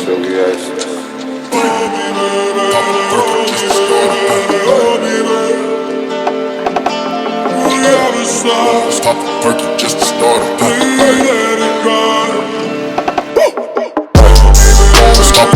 silly asses. Stop the perky just to start it. Stop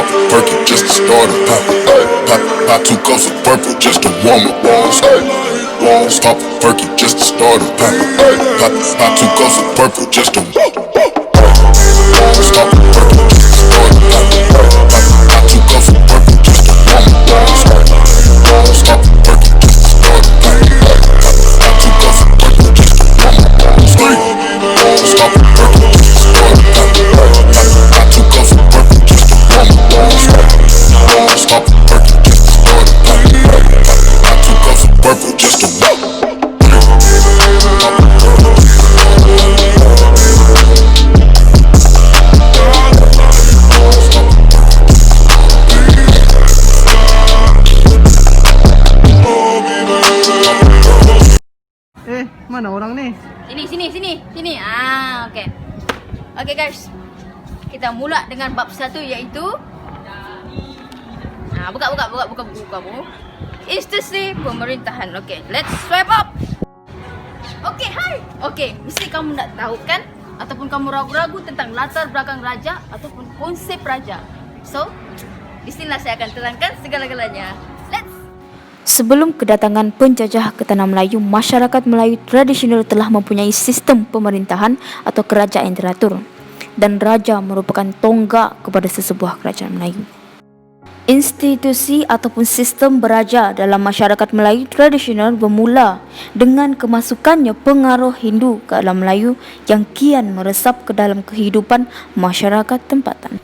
the perky just to start it. I took off the purple just to warm it. Stop the perky just to start it. I took off the purple just to warm it. Stop the perky just to start it. I took off the purple just to warm it. Stop the perky just to start it. I took off the purple just to warm it. Stop the perky just to start it. I took off the purple just to warm up. Stop the perky just to start it. I took off the purple just to stop the perky just to start it. I took off the purple just to warm up. Stop the perky just to start it. I took off the purple just to warm up. Stop the perky just to start it. I took off the purple just to warm up. Stop the perky just to start it. I took off the purple just to warm up. Mana orang nih? Sini. Okey. Okey guys. Kita mula dengan bab 1 iaitu buka. Institusi pemerintahan. Okey, let's swipe up. Okey, hai. Okey, mesti kamu nak tahu kan ataupun kamu ragu-ragu tentang latar belakang raja ataupun konsep raja. So, di sinilah saya akan terangkan segala-galanya. Let's. Sebelum kedatangan penjajah ke tanah Melayu, masyarakat Melayu tradisional telah mempunyai sistem pemerintahan atau kerajaan yang teratur, dan raja merupakan tonggak kepada sesebuah kerajaan Melayu. Institusi ataupun sistem beraja dalam masyarakat Melayu tradisional bermula dengan kemasukannya pengaruh Hindu ke dalam Melayu yang kian meresap ke dalam kehidupan masyarakat tempatan.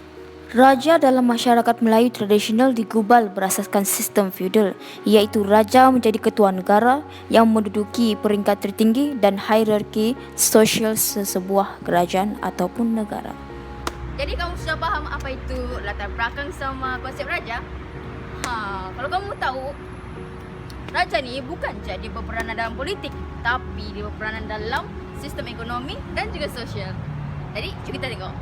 Raja dalam masyarakat Melayu tradisional digubal berasaskan sistem feudal, iaitu raja menjadi ketua negara yang menduduki peringkat tertinggi dan hierarki sosial sesebuah kerajaan ataupun negara. Jadi kamu sudah faham apa itu latar belakang sama konsep raja? Kalau kamu tahu, raja ni bukan jadi berperanan dalam politik, tapi dia berperanan dalam sistem ekonomi dan juga sosial. Jadi, jom kita tengok.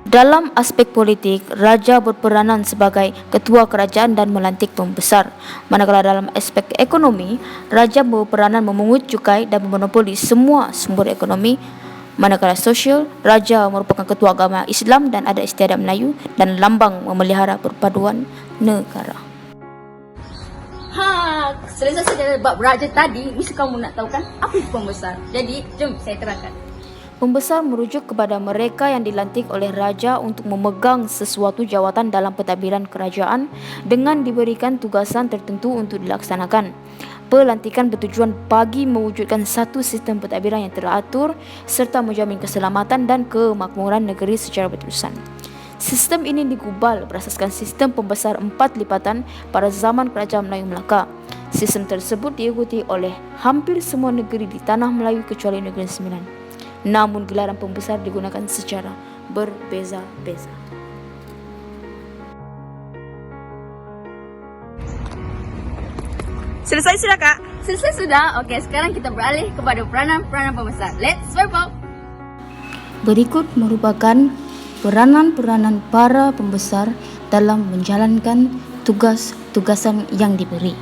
Dalam aspek politik, raja berperanan sebagai ketua kerajaan dan melantik pembesar. Manakala dalam aspek ekonomi, raja berperanan memungut cukai dan memonopoli semua sumber ekonomi. Manakala sosial, raja merupakan ketua agama Islam dan ada istiadat Melayu dan lambang memelihara perpaduan negara. Selesai dari bab raja tadi, mesti kamu nak tahu kan apa itu pembesar. Jadi, jom saya terangkan. Pembesar merujuk kepada mereka yang dilantik oleh raja untuk memegang sesuatu jawatan dalam pentadbiran kerajaan dengan diberikan tugasan tertentu untuk dilaksanakan. Pelantikan bertujuan bagi mewujudkan satu sistem pentadbiran yang teratur serta menjamin keselamatan dan kemakmuran negeri secara berterusan. Sistem ini digubal berasaskan sistem pembesar 4 lipatan pada zaman Kerajaan Melayu Melaka. Sistem tersebut diikuti oleh hampir semua negeri di tanah Melayu kecuali Negeri Sembilan. Namun gelaran pembesar digunakan secara berbeza-beza. Selesai sudah, Kak? Selesai sudah. Okey, sekarang kita beralih kepada peranan-peranan pembesar. Let's swipe up. Berikut merupakan peranan-peranan para pembesar dalam menjalankan tugas-tugasan yang diberi.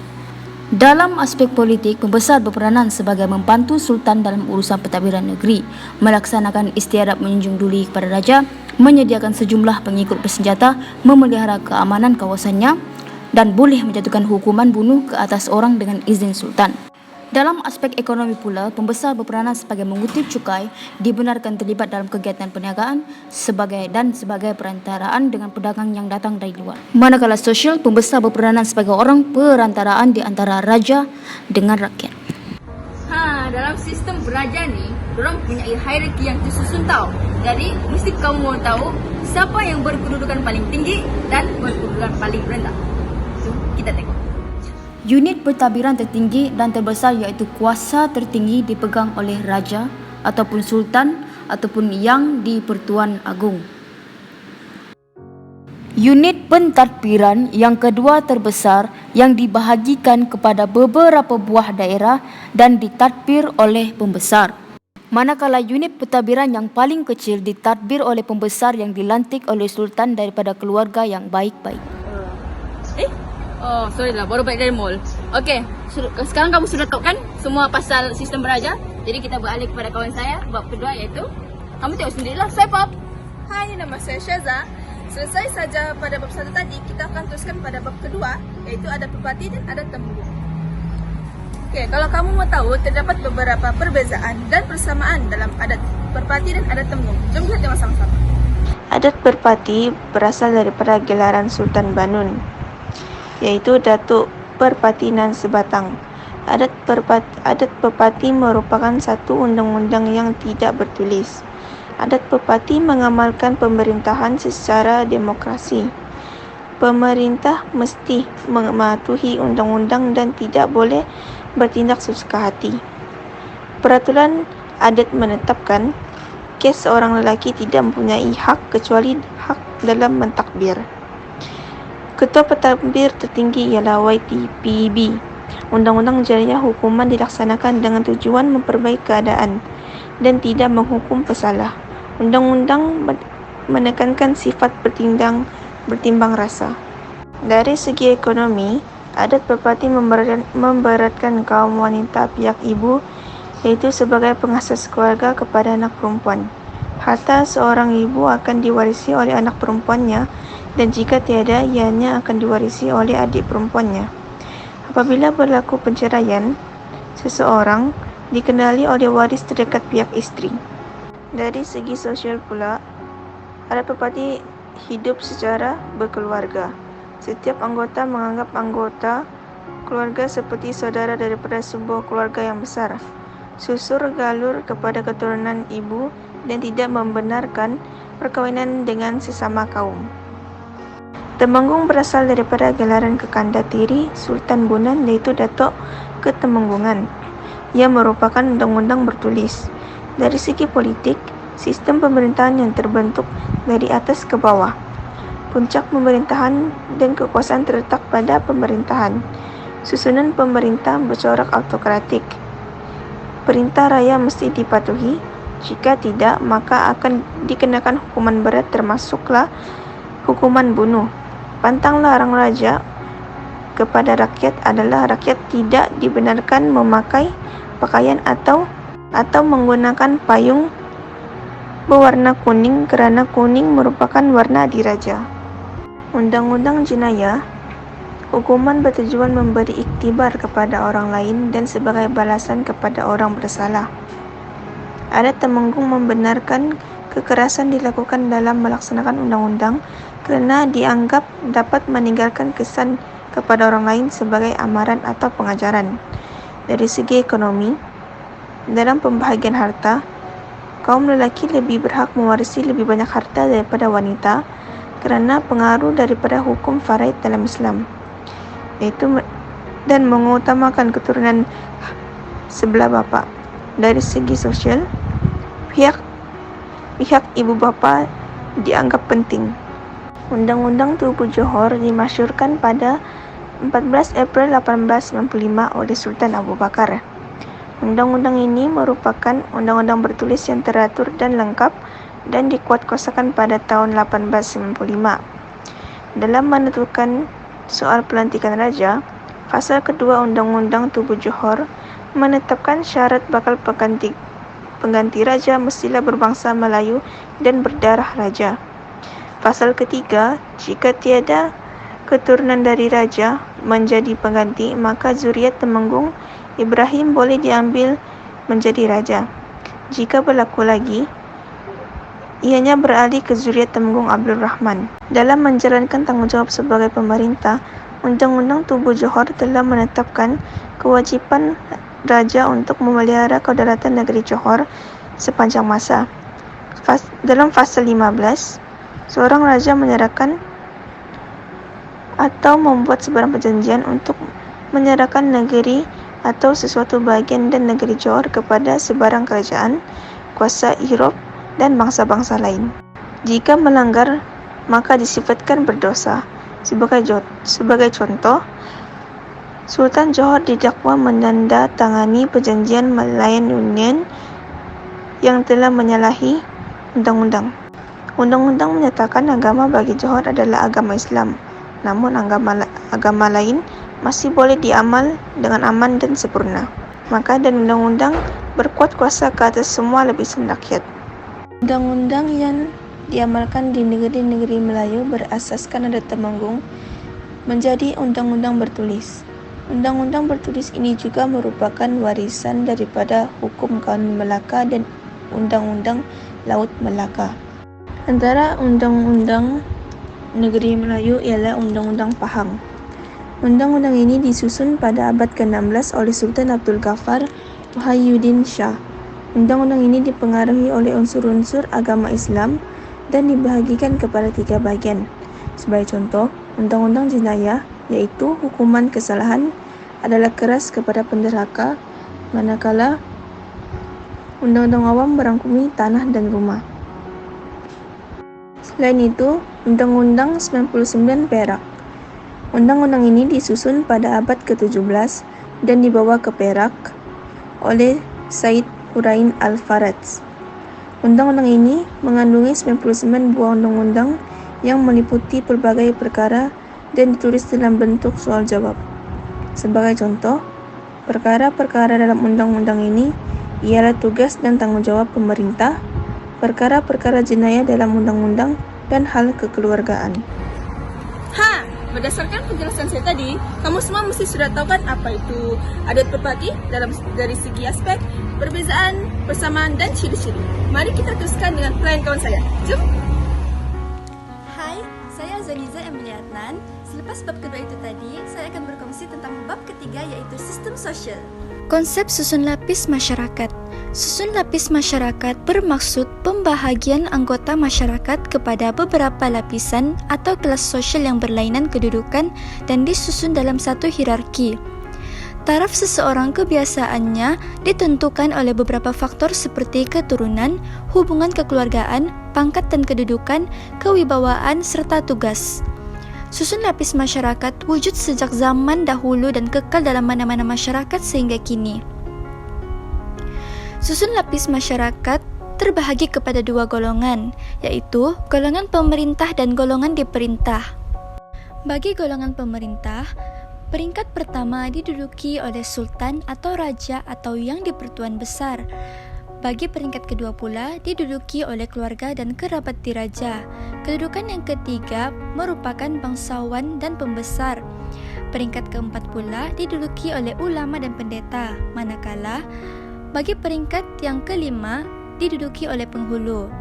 Dalam aspek politik, pembesar berperanan sebagai membantu sultan dalam urusan pentadbiran negeri, melaksanakan istiadat menjunjung duli kepada raja, menyediakan sejumlah pengikut bersenjata, memelihara keamanan kawasannya, dan boleh menjatuhkan hukuman bunuh ke atas orang dengan izin sultan. Dalam aspek ekonomi pula, pembesar berperanan sebagai mengutip cukai, dibenarkan terlibat dalam kegiatan perniagaan sebagai perantaraan dengan pedagang yang datang dari luar. Manakala sosial, pembesar berperanan sebagai orang perantaraan di antara raja dengan rakyat. Dalam sistem beraja ni, diorang punya hierarki yang tersusun tau. Jadi, mesti kamu mau tahu siapa yang berkedudukan paling tinggi dan berkedudukan paling rendah. So, kita tengok. Unit pentadbiran tertinggi dan terbesar iaitu kuasa tertinggi dipegang oleh raja ataupun sultan ataupun yang di-Pertuan Agong. Unit pentadbiran yang kedua terbesar yang dibahagikan kepada beberapa buah daerah dan ditadbir oleh pembesar. Manakala unit pentadbiran yang paling kecil ditadbir oleh pembesar yang dilantik oleh sultan daripada keluarga yang baik-baik. Oh, sorry lah, baru balik dari mall. Okey, sekarang kamu sudah tahu kan semua pasal sistem beraja? Jadi kita beralih kepada kawan saya, bab kedua iaitu kamu tengok sendirilah, swipe up. Hai, nama saya Syaza. Selesai saja pada bab 1 tadi, kita akan teruskan pada bab kedua, iaitu adat perpati dan adat temenggung. Okey, kalau kamu mau tahu, terdapat beberapa perbezaan dan persamaan dalam adat perpati dan adat temenggung. Jom kita tengok sama-sama. Adat perpati berasal daripada gelaran Sultan Banun, iaitu Datuk Perpatinan Sebatang. Adat perpati merupakan satu undang-undang yang tidak bertulis. Adat perpati mengamalkan pemerintahan secara demokrasi. Pemerintah mesti mematuhi undang-undang dan tidak boleh bertindak sesuka hati. Peraturan adat menetapkan kes seorang lelaki tidak mempunyai hak kecuali hak dalam mentakbir. Ketua pentadbir tertinggi ialah YTPB. Undang-undang jariah hukuman dilaksanakan dengan tujuan memperbaiki keadaan dan tidak menghukum pesalah. Undang-undang menekankan sifat bertimbang rasa. Dari segi ekonomi, adat perpati memberatkan kaum wanita pihak ibu, iaitu sebagai pengasas keluarga kepada anak perempuan. Harta seorang ibu akan diwarisi oleh anak perempuannya dan jika tiada, ianya akan diwarisi oleh adik perempuannya. Apabila berlaku perceraian, seseorang dikenali oleh waris terdekat pihak isteri. Dari segi sosial pula, adat perpati hidup secara berkeluarga. Setiap anggota menganggap anggota keluarga seperti saudara daripada sebuah keluarga yang besar. Susur galur kepada keturunan ibu dan tidak membenarkan perkahwinan dengan sesama kaum. Temenggung berasal daripada gelaran Kekanda Tiri Sultan Bunan, iaitu Datuk Ketemenggungan, yang merupakan undang-undang bertulis. Dari segi politik, sistem pemerintahan yang terbentuk dari atas ke bawah. Puncak pemerintahan dan kekuasaan terletak pada pemerintahan. Susunan pemerintah bercorak autokratik. Perintah raya mesti dipatuhi. Jika tidak, maka akan dikenakan hukuman berat termasuklah hukuman bunuh. Pantang larang raja kepada rakyat adalah rakyat tidak dibenarkan memakai pakaian atau menggunakan payung berwarna kuning kerana kuning merupakan warna diraja. Undang-undang jenayah, hukuman bertujuan memberi iktibar kepada orang lain dan sebagai balasan kepada orang bersalah. Adat temenggung membenarkan kekerasan dilakukan dalam melaksanakan undang-undang kerana dianggap dapat meninggalkan kesan kepada orang lain sebagai amaran atau pengajaran. Dari segi ekonomi, dalam pembahagian harta, kaum lelaki lebih berhak mewarisi lebih banyak harta daripada wanita kerana pengaruh daripada hukum faraid dalam Islam, iaitu dan mengutamakan keturunan sebelah bapa. Dari segi sosial, pihak ibu bapa dianggap penting. Undang-Undang Tubuh Johor dimasyurkan pada 14 April 1895 oleh Sultan Abu Bakar. Undang-undang ini merupakan undang-undang bertulis yang teratur dan lengkap dan dikuatkuasakan pada tahun 1895. Dalam menentukan soal pelantikan raja, Fasal kedua Undang-Undang Tubuh Johor menetapkan syarat bakal pengganti raja mestilah berbangsa Melayu dan berdarah raja. Fasal ketiga, jika tiada keturunan dari raja menjadi pengganti, maka zuriat Temenggung Ibrahim boleh diambil menjadi raja. Jika berlaku lagi, ianya beralih ke zuriat Temenggung Abdul Rahman. Dalam menjalankan tanggungjawab sebagai pemerintah, Undang-Undang Tubuh Johor telah menetapkan kewajipan raja untuk memelihara kedaulatan negeri Johor sepanjang masa. Dalam Fasal 15, seorang raja menyerahkan atau membuat sebarang perjanjian untuk menyerahkan negeri atau sesuatu bagian dan negeri Johor kepada sebarang kerajaan, kuasa Europe dan bangsa-bangsa lain. Jika melanggar, maka disifatkan berdosa. Sebagai contoh, Sultan Johor didakwa menandatangani perjanjian Malayan Union yang telah menyalahi undang-undang. Undang-undang menyatakan agama bagi Johor adalah agama Islam, namun agama lain masih boleh diamal dengan aman dan sempurna. Maka dan undang-undang berkuat kuasa ke atas semua lapisan rakyat. Undang-undang yang diamalkan di negeri-negeri Melayu berasaskan adat Temanggung menjadi undang-undang bertulis. Undang-undang bertulis ini juga merupakan warisan daripada hukum Kanun Melaka dan Undang-Undang Laut Melaka. Antara undang-undang negeri Melayu ialah Undang-Undang Pahang. Undang-undang ini disusun pada abad ke-16 oleh Sultan Abdul Ghaffar Wahyuddin Shah. Undang-undang ini dipengaruhi oleh unsur-unsur agama Islam dan dibahagikan kepada 3 bagian. Sebagai contoh, Undang-Undang Jenayah, yaitu hukuman kesalahan adalah keras kepada penderhaka, manakala Undang-Undang Awam merangkumi tanah dan rumah. Selain itu, Undang-Undang 99 Perak. Undang-undang ini disusun pada abad ke-17 dan dibawa ke Perak oleh Said Hurain Al-Faraj. Undang-undang ini mengandungi 99 buah undang-undang yang meliputi pelbagai perkara dan ditulis dalam bentuk soal jawab. Sebagai contoh, perkara-perkara dalam undang-undang ini ialah tugas dan tanggung jawab pemerintah, perkara-perkara jenayah dalam undang-undang, dan hal kekeluargaan. Berdasarkan penjelasan saya tadi, kamu semua mesti sudah tahu kan apa itu adat perpati dari segi aspek, perbezaan, persamaan dan ciri-ciri. Mari kita teruskan dengan plan kawan saya. Jom! Hai, saya Zaniza Emilia Adnan. Selepas bab kedua itu tadi, saya akan berkongsi tentang bab ketiga yaitu sistem sosial. Konsep susun lapis masyarakat. Susun lapis masyarakat bermaksud pembahagian anggota masyarakat kepada beberapa lapisan atau kelas sosial yang berlainan kedudukan dan disusun dalam satu hierarki. Taraf seseorang kebiasaannya ditentukan oleh beberapa faktor seperti keturunan, hubungan kekeluargaan, pangkat dan kedudukan, kewibawaan, serta tugas. Susun lapis masyarakat wujud sejak zaman dahulu dan kekal dalam mana-mana masyarakat sehingga kini. Susun lapis masyarakat terbahagi kepada 2 golongan, yaitu golongan pemerintah dan golongan diperintah. Bagi golongan pemerintah, peringkat pertama diduduki oleh sultan atau raja atau yang dipertuan besar. Bagi peringkat kedua pula diduduki oleh keluarga dan kerabat diraja. Kedudukan yang ketiga merupakan bangsawan dan pembesar. Peringkat keempat pula diduduki oleh ulama dan pendeta, manakala bagi peringkat yang kelima diduduki oleh penghulu.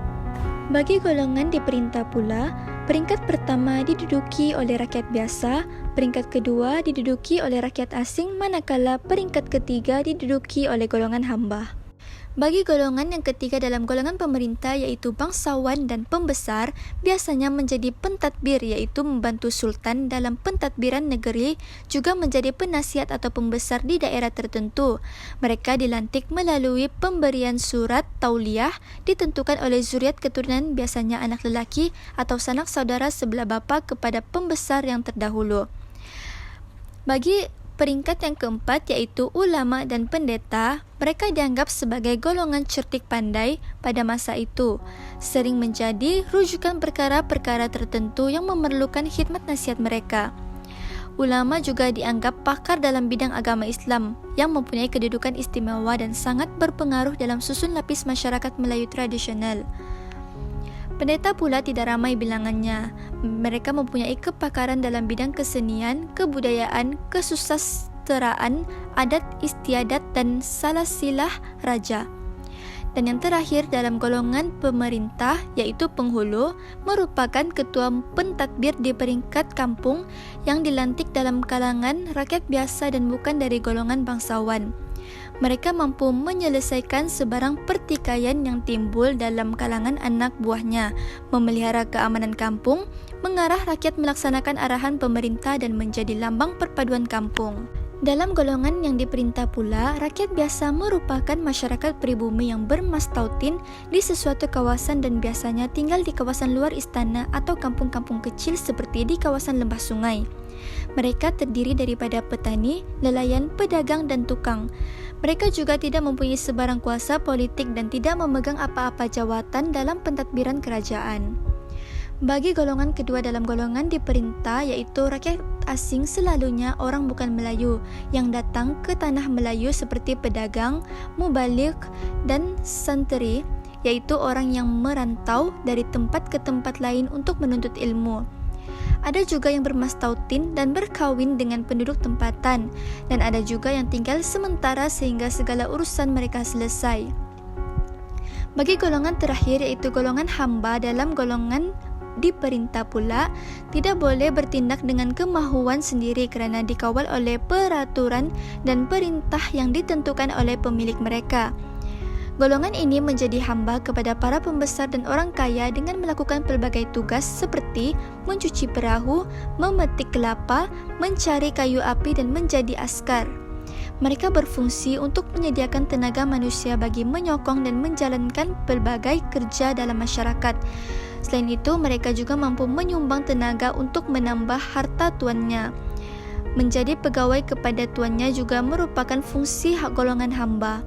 Bagi golongan diperintah pula, peringkat pertama diduduki oleh rakyat biasa, peringkat kedua diduduki oleh rakyat asing, manakala peringkat ketiga diduduki oleh golongan hamba. Bagi golongan yang ketiga dalam golongan pemerintah yaitu bangsawan dan pembesar biasanya menjadi pentadbir yaitu membantu sultan dalam pentadbiran negeri, juga menjadi penasihat atau pembesar di daerah tertentu. Mereka dilantik melalui pemberian surat tauliah ditentukan oleh zuriat keturunan biasanya anak lelaki atau sanak saudara sebelah bapa kepada pembesar yang terdahulu. Bagi peringkat yang keempat yaitu ulama dan pendeta, mereka dianggap sebagai golongan cerdik pandai pada masa itu, sering menjadi rujukan perkara-perkara tertentu yang memerlukan khidmat nasihat mereka. Ulama juga dianggap pakar dalam bidang agama Islam yang mempunyai kedudukan istimewa dan sangat berpengaruh dalam susun lapis masyarakat Melayu tradisional. Pendeta pula tidak ramai bilangannya. Mereka mempunyai kepakaran dalam bidang kesenian, kebudayaan, kesusasteraan, adat istiadat dan salasilah raja. Dan yang terakhir dalam golongan pemerintah yaitu penghulu merupakan ketua pentadbir di peringkat kampung yang dilantik dalam kalangan rakyat biasa dan bukan dari golongan bangsawan. Mereka mampu menyelesaikan sebarang pertikaian yang timbul dalam kalangan anak buahnya, memelihara keamanan kampung, mengarah rakyat melaksanakan arahan pemerintah dan menjadi lambang perpaduan kampung. Dalam golongan yang diperintah pula, rakyat biasa merupakan masyarakat pribumi yang bermastautin di sesuatu kawasan dan biasanya tinggal di kawasan luar istana atau kampung-kampung kecil seperti di kawasan lembah sungai. Mereka terdiri daripada petani, nelayan, pedagang dan tukang. Mereka juga tidak mempunyai sebarang kuasa politik dan tidak memegang apa-apa jawatan dalam pentadbiran kerajaan. Bagi golongan kedua dalam golongan diperintah, yaitu rakyat asing, selalunya orang bukan Melayu yang datang ke tanah Melayu seperti pedagang, mubalik dan santri, yaitu orang yang merantau dari tempat ke tempat lain untuk menuntut ilmu. Ada juga yang bermastautin dan berkawin dengan penduduk tempatan, dan ada juga yang tinggal sementara sehingga segala urusan mereka selesai. Bagi golongan terakhir, yaitu golongan hamba dalam golongan diperintah pula, tidak boleh bertindak dengan kemahuan sendiri kerana dikawal oleh peraturan dan perintah yang ditentukan oleh pemilik mereka. Golongan ini menjadi hamba kepada para pembesar dan orang kaya dengan melakukan pelbagai tugas seperti mencuci perahu, memetik kelapa, mencari kayu api dan menjadi askar. Mereka berfungsi untuk menyediakan tenaga manusia bagi menyokong dan menjalankan pelbagai kerja dalam masyarakat. Selain itu, mereka juga mampu menyumbang tenaga untuk menambah harta tuannya. Menjadi pegawai kepada tuannya juga merupakan fungsi hak golongan hamba.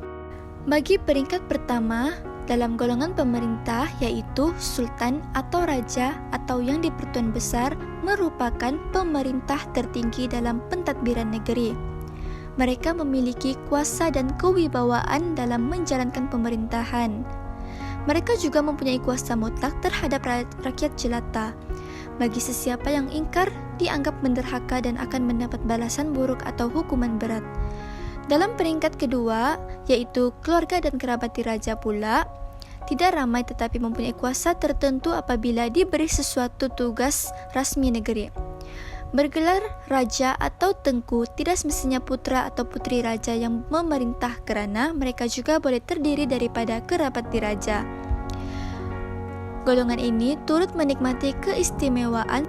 Bagi peringkat pertama dalam golongan pemerintah, yaitu sultan atau raja atau yang di-Pertuan Besar, merupakan pemerintah tertinggi dalam pentadbiran negeri. Mereka memiliki kuasa dan kewibawaan dalam menjalankan pemerintahan. Mereka juga mempunyai kuasa mutlak terhadap rakyat jelata. Bagi sesiapa yang ingkar, dianggap menderhaka dan akan mendapat balasan buruk atau hukuman berat. Dalam peringkat kedua, yaitu keluarga dan kerabat raja pula, tidak ramai tetapi mempunyai kuasa tertentu apabila diberi sesuatu tugas rasmi negeri. Bergelar raja atau tengku tidak semestinya putra atau putri raja yang memerintah kerana mereka juga boleh terdiri daripada kerabat diraja. Golongan ini turut menikmati keistimewaan.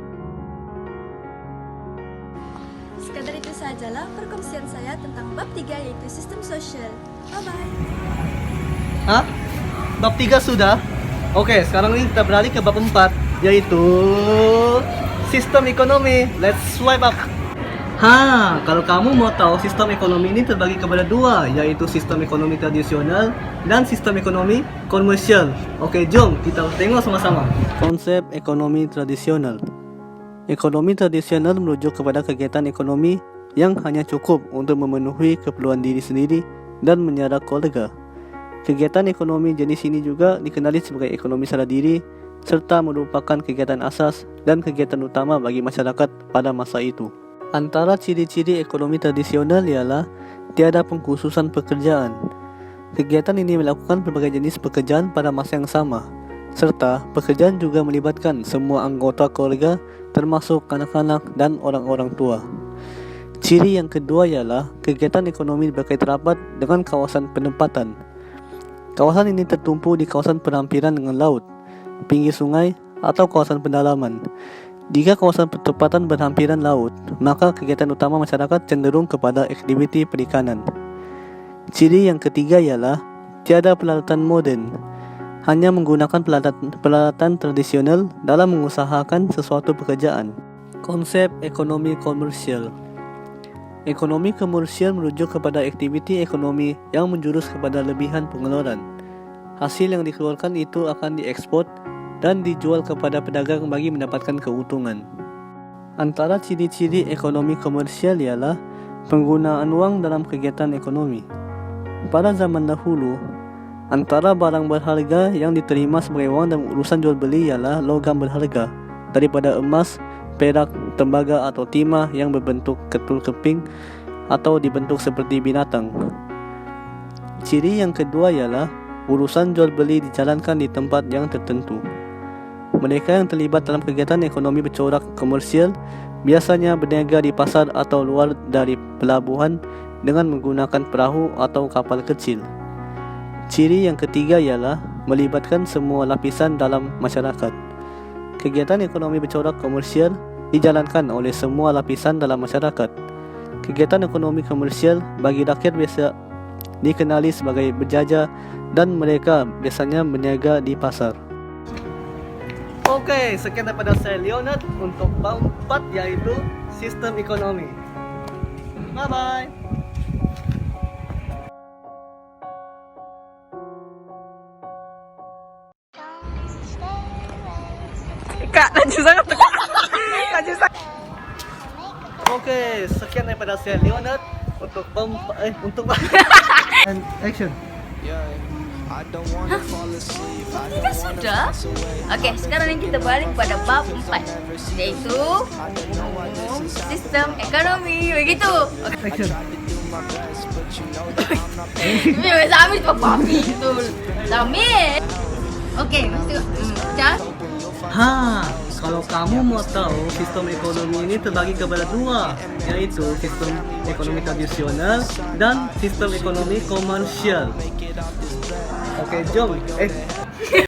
Sekadar itu sajalah perkongsian saya tentang bab 3, yaitu sistem sosial. Bye-bye. Hah? Bab 3 sudah? Oke, sekarang ini kita beralih ke bab 4, yaitu sistem ekonomi. Let's swipe up. Kalau kamu mau tahu, sistem ekonomi ini terbagi kepada dua, yaitu sistem ekonomi tradisional dan sistem ekonomi komersial. Oke, jom kita tengok sama-sama. Konsep ekonomi tradisional. Ekonomi tradisional merujuk kepada kegiatan ekonomi yang hanya cukup untuk memenuhi keperluan diri sendiri dan menyara keluarga. Kegiatan ekonomi jenis ini juga dikenali sebagai ekonomi sadar diri, serta merupakan kegiatan asas dan kegiatan utama bagi masyarakat pada masa itu. Antara ciri-ciri ekonomi tradisional ialah tiada pengkhususan pekerjaan. Kegiatan ini melakukan berbagai jenis pekerjaan pada masa yang sama, serta pekerjaan juga melibatkan semua anggota keluarga termasuk kanak-kanak dan orang-orang tua. Ciri yang kedua ialah kegiatan ekonomi berkait rapat dengan kawasan penempatan. Kawasan ini tertumpu di kawasan perampiran dengan laut, pinggir sungai atau kawasan pendalaman. Jika kawasan pertempatan berhampiran laut, maka kegiatan utama masyarakat cenderung kepada aktiviti perikanan. Ciri yang ketiga ialah tiada peralatan moden, hanya menggunakan peralatan tradisional dalam mengusahakan sesuatu pekerjaan. Konsep ekonomi komersial. Ekonomi komersial merujuk kepada aktiviti ekonomi yang menjurus kepada lebihan pengeluaran. Hasil yang dikeluarkan itu akan diekspor dan dijual kepada pedagang bagi mendapatkan keuntungan. Antara ciri-ciri ekonomi komersial ialah penggunaan wang dalam kegiatan ekonomi. Pada zaman dahulu, antara barang berharga yang diterima sebagai wang dalam urusan jual beli ialah logam berharga daripada emas, perak, tembaga atau timah yang berbentuk ketul keping atau dibentuk seperti binatang. Ciri yang kedua ialah urusan jual beli dijalankan di tempat yang tertentu. Mereka yang terlibat dalam kegiatan ekonomi bercorak komersial biasanya berniaga di pasar atau luar dari pelabuhan dengan menggunakan perahu atau kapal kecil. Ciri yang ketiga ialah melibatkan semua lapisan dalam masyarakat. Kegiatan ekonomi bercorak komersial dijalankan oleh semua lapisan dalam masyarakat. Kegiatan ekonomi komersial bagi rakyat biasa dikenali sebagai berjajah dan mereka biasanya berniaga di pasar. Oke, sekian daripada saya Leonard untuk bab 4 yaitu sistem ekonomi. Bye-bye. Kak, lanjut sangat. Lanjut sangat. Oke, sekian daripada saya Leonard untuk untuk and action. Kita sudah? Oke, sekarang ini kita balik pada bab 4, yaitu sistem ekonomi. Begitu. Action. Ini Samir itu papi itu. Samir. Oke, masuk. Kalau kamu mau tahu sistem ekonomi ini terbagi kepada dua, yaitu sistem ekonomi tradisional dan sistem ekonomi komersial. Oke, jom.